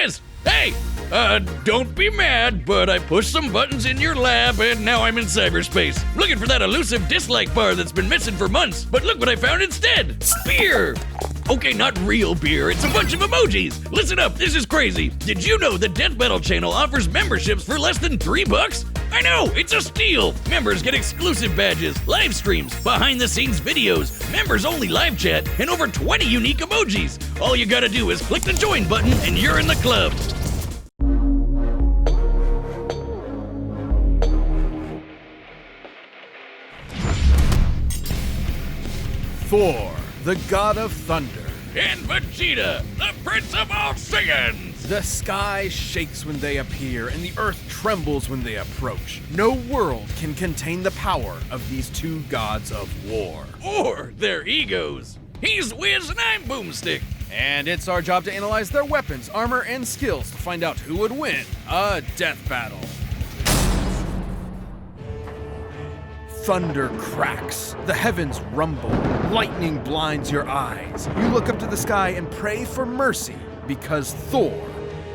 Twist! Hey! Don't be mad, but I pushed some buttons in your lab and now I'm in cyberspace. Looking for that elusive dislike bar that's been missing for months, but look what I found instead! Beer! Okay, not real beer, it's a bunch of emojis! Listen up, this is crazy! Did you know the Death Battle channel offers memberships for less than $3? I know, it's a steal! Members get exclusive badges, live streams, behind-the-scenes videos, members-only live chat, and over 20 unique emojis! All you gotta do is click the join button and you're in the club! Thor, the god of thunder. And Vegeta, the prince of all Saiyans! The sky shakes when they appear, and the earth trembles when they approach. No world can contain the power of these two gods of war. Or their egos. He's Wiz and I'm Boomstick. And it's our job to analyze their weapons, armor, and skills to find out who would win a death battle. Thunder cracks, the heavens rumble, lightning blinds your eyes. You look up to the sky and pray for mercy because Thor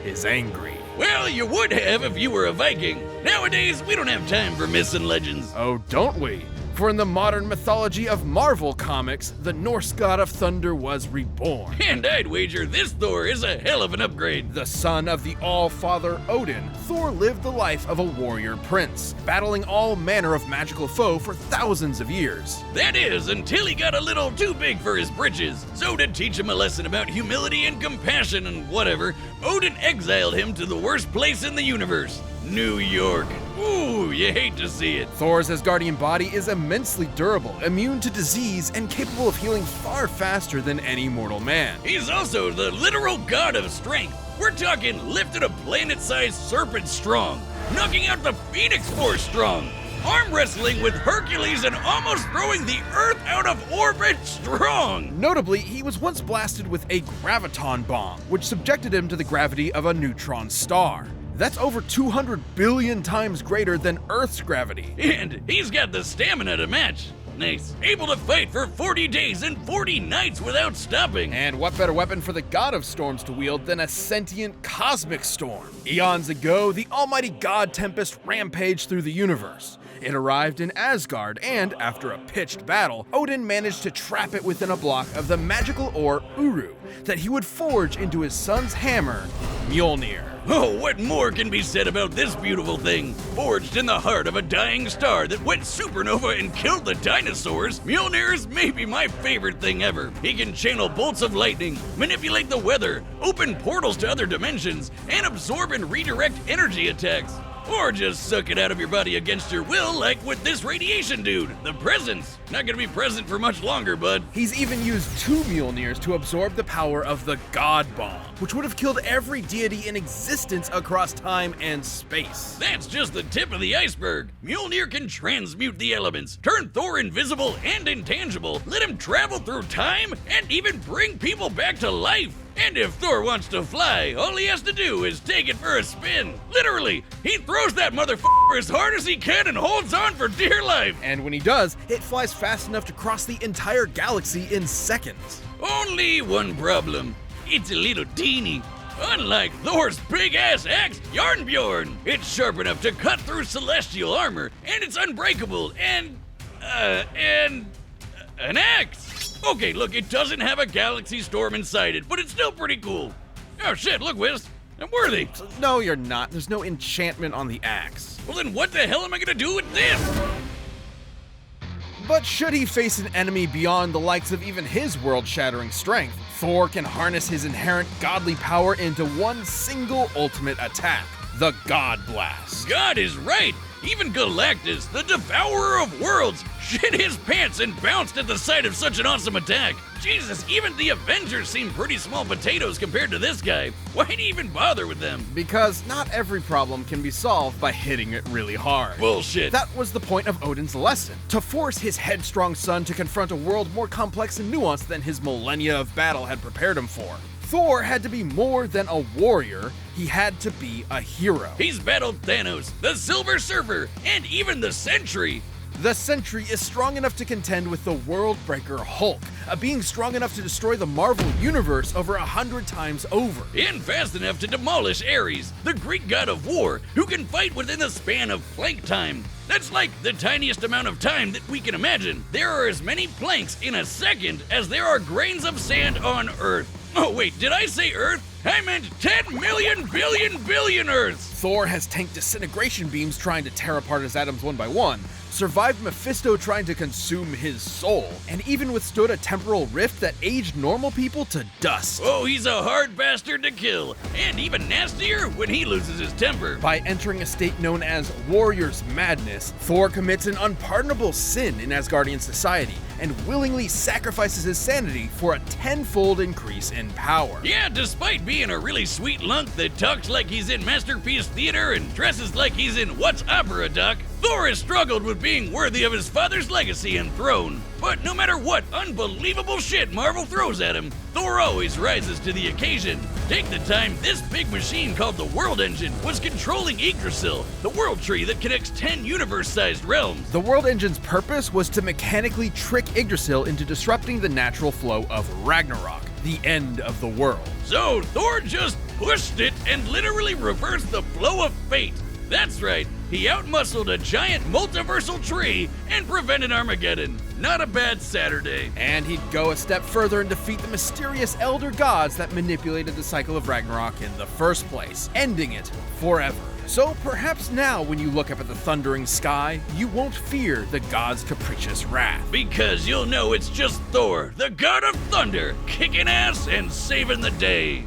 is angry. Well, you would have if you were a Viking. Nowadays, we don't have time for myths and legends. Oh, don't we? For in the modern mythology of Marvel Comics, the Norse god of thunder was reborn. And I'd wager this Thor is a hell of an upgrade. The son of the All-Father Odin, Thor lived the life of a warrior prince, battling all manner of magical foe for thousands of years. That is, until he got a little too big for his britches. So to teach him a lesson about humility and compassion and whatever, Odin exiled him to the worst place in the universe, New York. Ooh, you hate to see it. Thor's Asgardian body is immensely durable, immune to disease, and capable of healing far faster than any mortal man. He's also the literal god of strength. We're talking lifted a planet-sized serpent strong, knocking out the Phoenix Force strong, arm wrestling with Hercules and almost throwing the Earth out of orbit strong. Notably, he was once blasted with a graviton bomb, which subjected him to the gravity of a neutron star. That's over 200 billion times greater than Earth's gravity. And he's got the stamina to match. Nice. Able to fight for 40 days and 40 nights without stopping. And what better weapon for the god of storms to wield than a sentient cosmic storm? Eons ago, the almighty god Tempest rampaged through the universe. It arrived in Asgard, and after a pitched battle, Odin managed to trap it within a block of the magical ore Uru that he would forge into his son's hammer, Mjolnir. Oh, what more can be said about this beautiful thing? Forged in the heart of a dying star that went supernova and killed the dinosaurs, Mjolnir is maybe my favorite thing ever. He can channel bolts of lightning, manipulate the weather, open portals to other dimensions, and absorb and redirect energy attacks. Or just suck it out of your body against your will, like with this radiation dude. The presence. Not gonna be present for much longer, bud. He's even used 2 Mjolnirs to absorb the power of the God Bomb, which would have killed every deity in existence across time and space. That's just the tip of the iceberg. Mjolnir can transmute the elements, turn Thor invisible and intangible, let him travel through time, and even bring people back to life. And if Thor wants to fly, all he has to do is take it for a spin. Literally, he throws that motherfucker as hard as he can and holds on for dear life. And when he does, it flies fast enough to cross the entire galaxy in seconds. Only one problem. It's a little teeny. Unlike Thor's big-ass axe, Jarnbjorn, it's sharp enough to cut through celestial armor, and it's unbreakable, and an axe. Okay, look, it doesn't have a galaxy storm inside it, but it's still pretty cool. Oh shit, look, Wiz, I'm worthy. No, you're not. There's no enchantment on the axe. Well then what the hell am I gonna do with this? But should he face an enemy beyond the likes of even his world-shattering strength, Thor can harness his inherent godly power into one single ultimate attack, the God Blast. God is right. Even Galactus, the devourer of worlds, shit his pants and bounced at the sight of such an awesome attack. Jesus, even the Avengers seem pretty small potatoes compared to this guy. Why'd he even bother with them? Because not every problem can be solved by hitting it really hard. Bullshit. That was the point of Odin's lesson, to force his headstrong son to confront a world more complex and nuanced than his millennia of battle had prepared him for. Thor had to be more than a warrior, he had to be a hero. He's battled Thanos, the Silver Surfer, and even the Sentry. The Sentry is strong enough to contend with the World Breaker Hulk, a being strong enough to destroy the Marvel Universe over 100 times over. And fast enough to demolish Ares, the Greek god of war, who can fight within the span of plank time. That's like the tiniest amount of time that we can imagine. There are as many planks in a second as there are grains of sand on Earth. Oh wait, did I say Earth? I meant 10 million billion Earths! Thor has tanked disintegration beams trying to tear apart his atoms one by one, survived Mephisto trying to consume his soul, and even withstood a temporal rift that aged normal people to dust. Oh, he's a hard bastard to kill, and even nastier when he loses his temper. By entering a state known as Warrior's Madness, Thor commits an unpardonable sin in Asgardian society and willingly sacrifices his sanity for a tenfold increase in power. Yeah, despite being a really sweet lunk that talks like he's in Masterpiece Theater and dresses like he's in What's Opera, Doc, Thor has struggled with being worthy of his father's legacy and throne. But no matter what unbelievable shit Marvel throws at him, Thor always rises to the occasion. Take the time this big machine called the World Engine was controlling Yggdrasil, the world tree that connects 10 universe-sized realms. The World Engine's purpose was to mechanically trick Yggdrasil into disrupting the natural flow of Ragnarok, the end of the world. So Thor just pushed it and literally reversed the flow of fate. That's right, he outmuscled a giant multiversal tree and prevented Armageddon. Not a bad Saturday. And he'd go a step further and defeat the mysterious elder gods that manipulated the cycle of Ragnarok in the first place, ending it forever. So perhaps now when you look up at the thundering sky, you won't fear the god's capricious wrath. Because you'll know it's just Thor, the god of thunder, kicking ass and saving the day.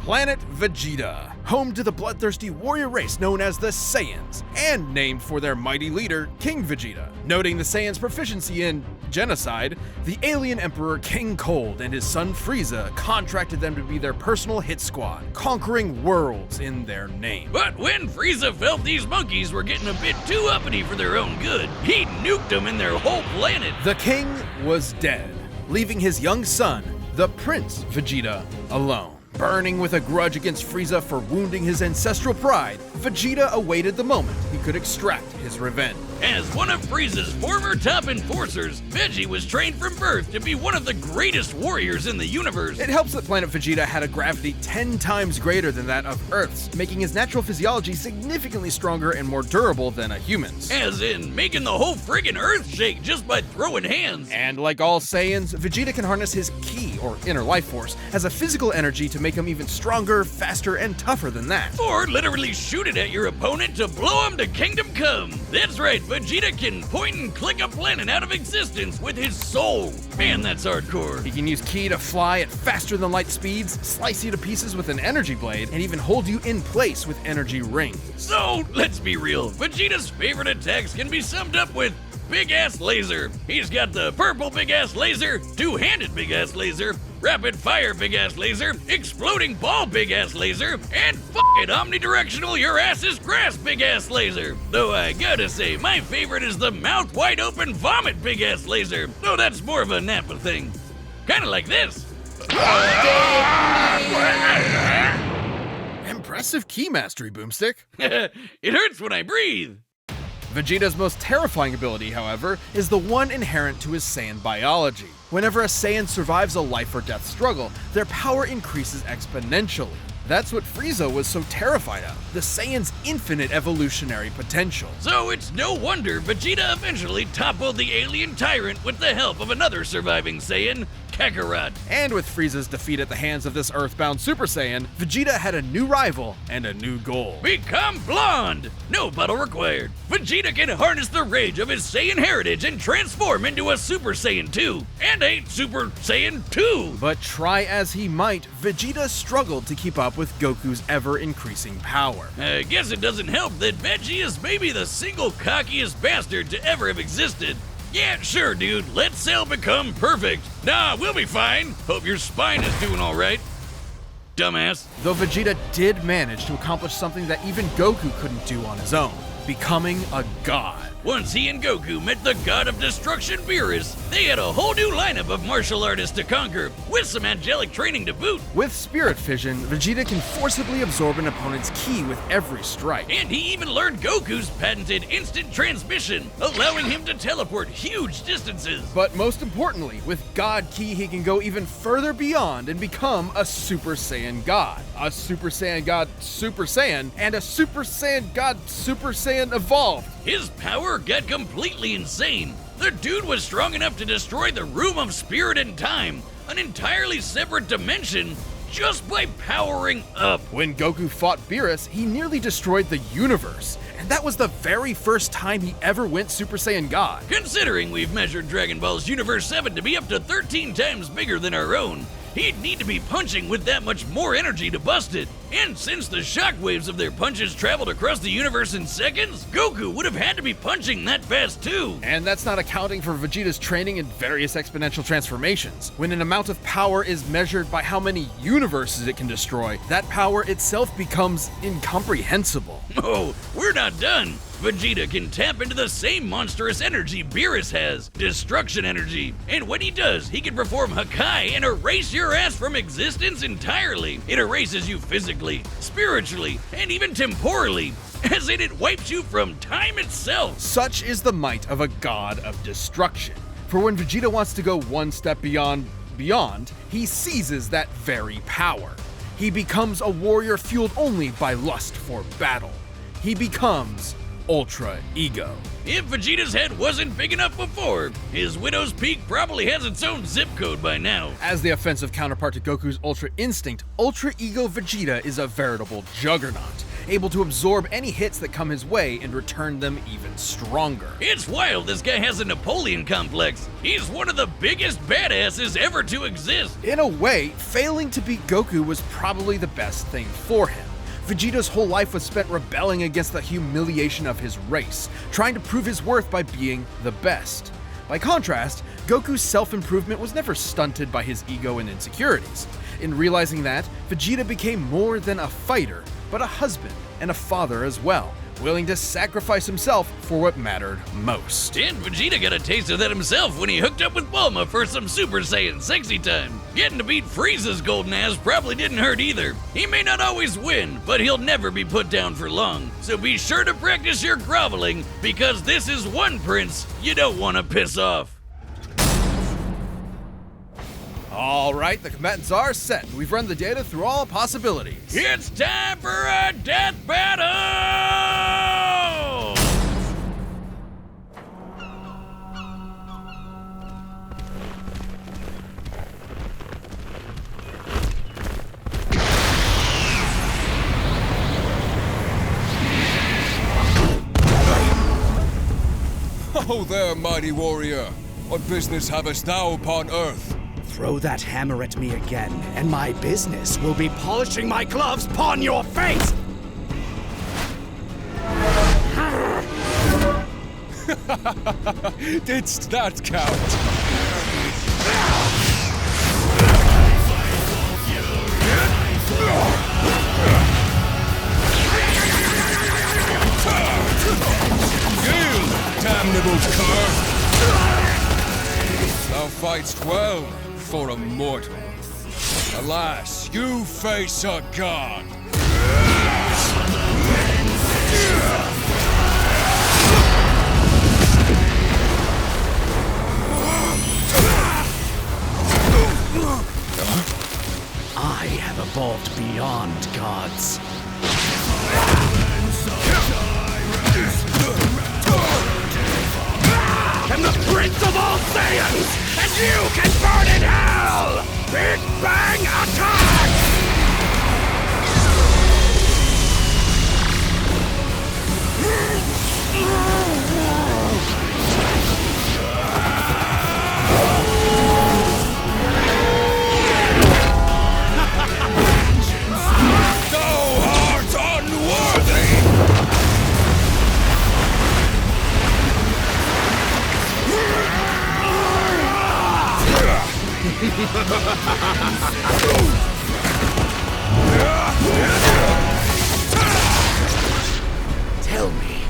Planet Vegeta, home to the bloodthirsty warrior race known as the Saiyans, and named for their mighty leader, King Vegeta. Noting the Saiyans' proficiency in genocide, the alien emperor King Cold and his son Frieza contracted them to be their personal hit squad, conquering worlds in their name. But when Frieza felt these monkeys were getting a bit too uppity for their own good, he nuked them in their whole planet. The king was dead, leaving his young son, the Prince Vegeta, alone. Burning with a grudge against Frieza for wounding his ancestral pride, Vegeta awaited the moment he could extract his revenge. As one of Frieza's former top enforcers, Veggie was trained from birth to be one of the greatest warriors in the universe. It helps that planet Vegeta had a gravity 10 times greater than that of Earth's, making his natural physiology significantly stronger and more durable than a human's. As in, making the whole friggin' Earth shake just by throwing hands. And like all Saiyans, Vegeta can harness his ki, or inner life force, as a physical energy to make him even stronger, faster, and tougher than that. Or literally shoot it at your opponent to blow him to kingdom come. That's right, Vegeta can point and click a planet out of existence with his soul. Man, that's hardcore. He can use ki to fly at faster than light speeds, slice you to pieces with an energy blade, and even hold you in place with energy rings. So, let's be real. Vegeta's favorite attacks can be summed up with Big Ass Laser. He's got the purple Big Ass Laser, two-handed Big Ass Laser, rapid fire Big Ass Laser, exploding ball Big Ass Laser, and fucking omnidirectional your ass is grass Big Ass Laser. Though I gotta say, my favorite is the mouth wide open vomit Big Ass Laser. Though that's more of a Nappa thing. Kinda like this. Impressive ki mastery, Boomstick. It hurts when I breathe. Vegeta's most terrifying ability, however, is the one inherent to his Saiyan biology. Whenever a Saiyan survives a life or death struggle, their power increases exponentially. That's what Frieza was so terrified of, the Saiyan's infinite evolutionary potential. So it's no wonder Vegeta eventually toppled the alien tyrant with the help of another surviving Saiyan, Kakarot. And with Frieza's defeat at the hands of this Earthbound Super Saiyan, Vegeta had a new rival and a new goal. Become blonde! No battle required. Vegeta can harness the rage of his Saiyan heritage and transform into a Super Saiyan 2, and a Super Saiyan 2! But try as he might, Vegeta struggled to keep up with Goku's ever-increasing power. I guess it doesn't help that Veggie is maybe the single cockiest bastard to ever have existed. Yeah, sure, dude, let Cell become perfect. Nah, we'll be fine. Hope your spine is doing alright. Dumbass. Though Vegeta did manage to accomplish something that even Goku couldn't do on his own, becoming a god. Once he and Goku met the god of destruction Beerus, they had a whole new lineup of martial artists to conquer, with some angelic training to boot. With Spirit Fission, Vegeta can forcibly absorb an opponent's ki with every strike. And he even learned Goku's patented instant transmission, allowing him to teleport huge distances. But most importantly, with God Ki, he can go even further beyond and become a Super Saiyan God. A Super Saiyan God Super Saiyan, and a Super Saiyan God Super Saiyan Evolved. His power got completely insane. The dude was strong enough to destroy the Room of Spirit and Time, an entirely separate dimension, just by powering up. When Goku fought Beerus, he nearly destroyed the universe. And that was the very first time he ever went Super Saiyan God. Considering we've measured Dragon Ball's Universe 7 to be up to 13 times bigger than our own, he'd need to be punching with that much more energy to bust it. And since the shockwaves of their punches traveled across the universe in seconds, Goku would have had to be punching that fast too. And that's not accounting for Vegeta's training in various exponential transformations. When an amount of power is measured by how many universes it can destroy, that power itself becomes incomprehensible. Oh, we're not done. Vegeta can tap into the same monstrous energy Beerus has, destruction energy. And when he does, he can perform Hakai and erase your ass from existence entirely. It erases you physically, spiritually, and even temporally, as in it wipes you from time itself. Such is the might of a god of destruction. For when Vegeta wants to go one step beyond, he seizes that very power. He becomes a warrior fueled only by lust for battle. He becomes Ultra Ego. If Vegeta's head wasn't big enough before, his Widow's Peak probably has its own zip code by now. As the offensive counterpart to Goku's Ultra Instinct, Ultra Ego Vegeta is a veritable juggernaut, able to absorb any hits that come his way and return them even stronger. It's wild this guy has a Napoleon complex. He's one of the biggest badasses ever to exist. In a way, failing to beat Goku was probably the best thing for him. Vegeta's whole life was spent rebelling against the humiliation of his race, trying to prove his worth by being the best. By contrast, Goku's self-improvement was never stunted by his ego and insecurities. In realizing that, Vegeta became more than a fighter, but a husband and a father as well, willing to sacrifice himself for what mattered most. And Vegeta got a taste of that himself when he hooked up with Bulma for some Super Saiyan sexy time. Getting to beat Frieza's golden ass probably didn't hurt either. He may not always win, but he'll never be put down for long. So be sure to practice your groveling, because this is one prince you don't want to piss off. All right, the combatants are set. We've run the data through all possibilities. It's time for a death battle! Oh there, mighty warrior. What business havest thou upon earth? Throw that hammer at me again, and my business will be polishing my gloves upon your face! Didst that count? Yield, damnable cur! Thou fight'st well for a mortal. Alas, you face a god! I have evolved beyond gods. I'm the Prince of all Saiyans, and you can burn in hell! Big Bang Attack! Thou art unworthy! Tell me,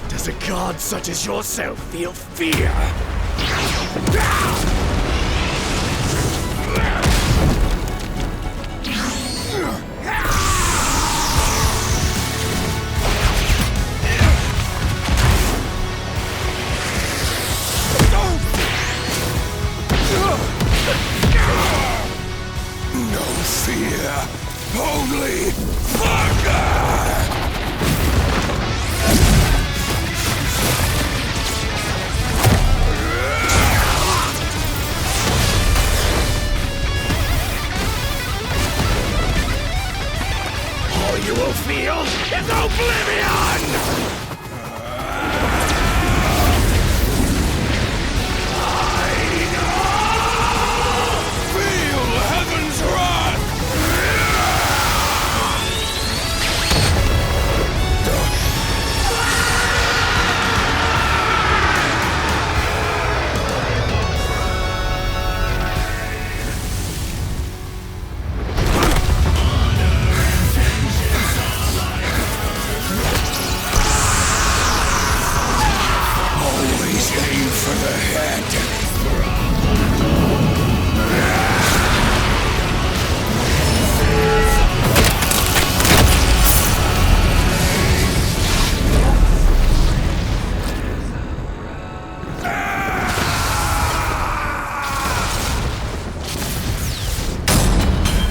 does a god such as yourself feel fear? No fear, only thunder! All you will feel is oblivion! Feel heaven's wrath! Always aim for the head.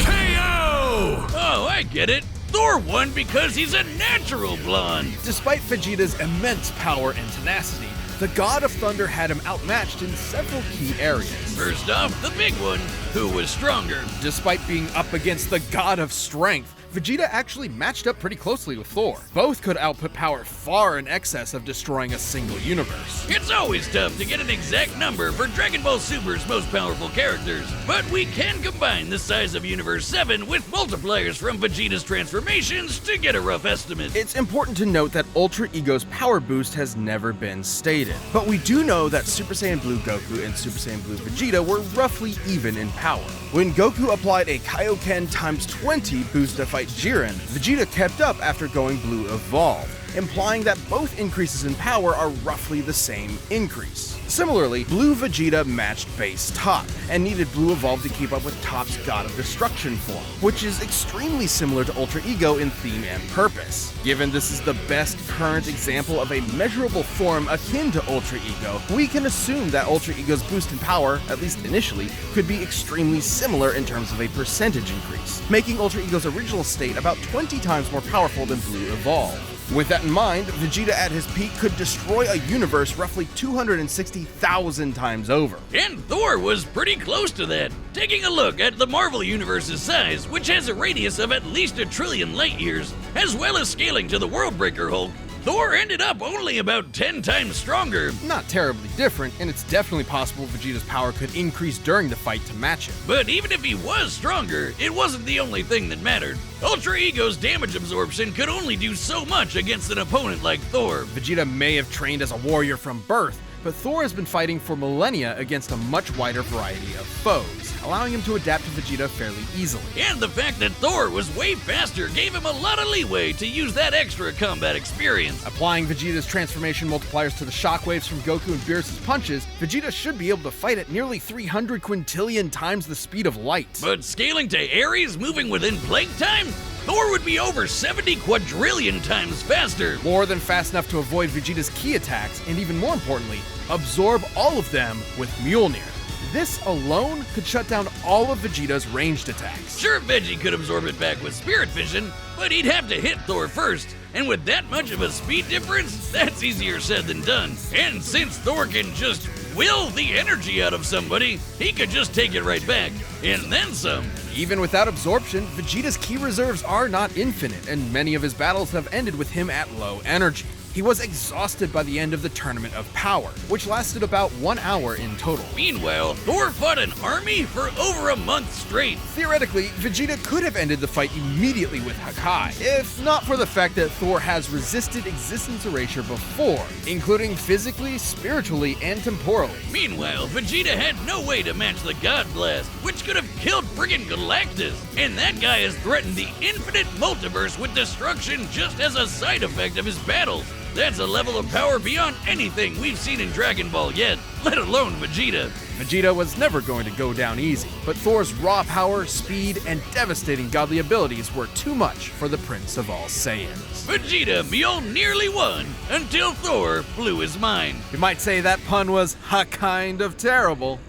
KO! Oh, I get it. Thor won because he's a natural blonde. Despite Vegeta's immense power and tenacity, the God of Thunder had him outmatched in several key areas. First off, the big one, who was stronger. Despite being up against the God of Strength, Vegeta actually matched up pretty closely with Thor. Both could output power far in excess of destroying a single universe. It's always tough to get an exact number for Dragon Ball Super's most powerful characters, but we can combine the size of Universe 7 with multipliers from Vegeta's transformations to get a rough estimate. It's important to note that Ultra Ego's power boost has never been stated, but we do know that Super Saiyan Blue Goku and Super Saiyan Blue Vegeta were roughly even in power. When Goku applied a Kaioken times 20 boost to fight Jiren, Vegeta kept up after going Blue Evolved, implying that both increases in power are roughly the same increase. Similarly, Blue Vegeta matched base Top, and needed Blue Evolve to keep up with Top's God of Destruction form, which is extremely similar to Ultra Ego in theme and purpose. Given this is the best current example of a measurable form akin to Ultra Ego, we can assume that Ultra Ego's boost in power, at least initially, could be extremely similar in terms of a percentage increase, making Ultra Ego's original state about 20 times more powerful than Blue Evolve. With that in mind, Vegeta at his peak could destroy a universe roughly 260,000 times over. And Thor was pretty close to that. Taking a look at the Marvel Universe's size, which has a radius of at least 1 trillion light years, as well as scaling to the Worldbreaker Hulk, Thor ended up only about 10 times stronger. Not terribly different, and it's definitely possible Vegeta's power could increase during the fight to match him. But even if he was stronger, it wasn't the only thing that mattered. Ultra Ego's damage absorption could only do so much against an opponent like Thor. Vegeta may have trained as a warrior from birth, but Thor has been fighting for millennia against a much wider variety of foes, allowing him to adapt to Vegeta fairly easily. And the fact that Thor was way faster gave him a lot of leeway to use that extra combat experience. Applying Vegeta's transformation multipliers to the shockwaves from Goku and Beerus' punches, Vegeta should be able to fight at nearly 300 quintillion times the speed of light. But scaling to Ares moving within Plague Time? Thor would be over 70 quadrillion times faster. More than fast enough to avoid Vegeta's key attacks, and even more importantly, absorb all of them with Mjolnir. This alone could shut down all of Vegeta's ranged attacks. Sure, Veggie could absorb it back with Spirit Vision, but he'd have to hit Thor first. And with that much of a speed difference, that's easier said than done. And since Thor can just will the energy out of somebody, he could just take it right back. And then some. Even without absorption, Vegeta's ki reserves are not infinite, and many of his battles have ended with him at low energy. He was exhausted by the end of the Tournament of Power, which lasted about 1 hour in total. Meanwhile, Thor fought an army for over a month straight. Theoretically, Vegeta could have ended the fight immediately with Hakai, if not for the fact that Thor has resisted existence erasure before, including physically, spiritually, and temporally. Meanwhile, Vegeta had no way to match the God Blast, which could have killed friggin' Galactus. And that guy has threatened the infinite multiverse with destruction just as a side effect of his battles. That's a level of power beyond anything we've seen in Dragon Ball yet, let alone Vegeta. Vegeta was never going to go down easy, but Thor's raw power, speed, and devastating godly abilities were too much for the Prince of all Saiyans. Vegeta Mjolnir nearly won until Thor blew his mind. You might say that pun was kind of terrible.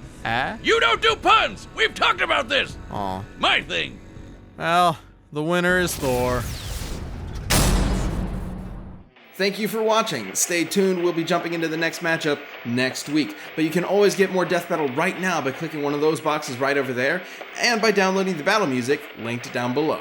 You don't do puns! We've talked about this! Aw. My thing. Well, the winner is Thor. Thank you for watching. Stay tuned, we'll be jumping into the next matchup next week. But you can always get more Death Battle right now by clicking one of those boxes right over there, and by downloading the battle music linked down below.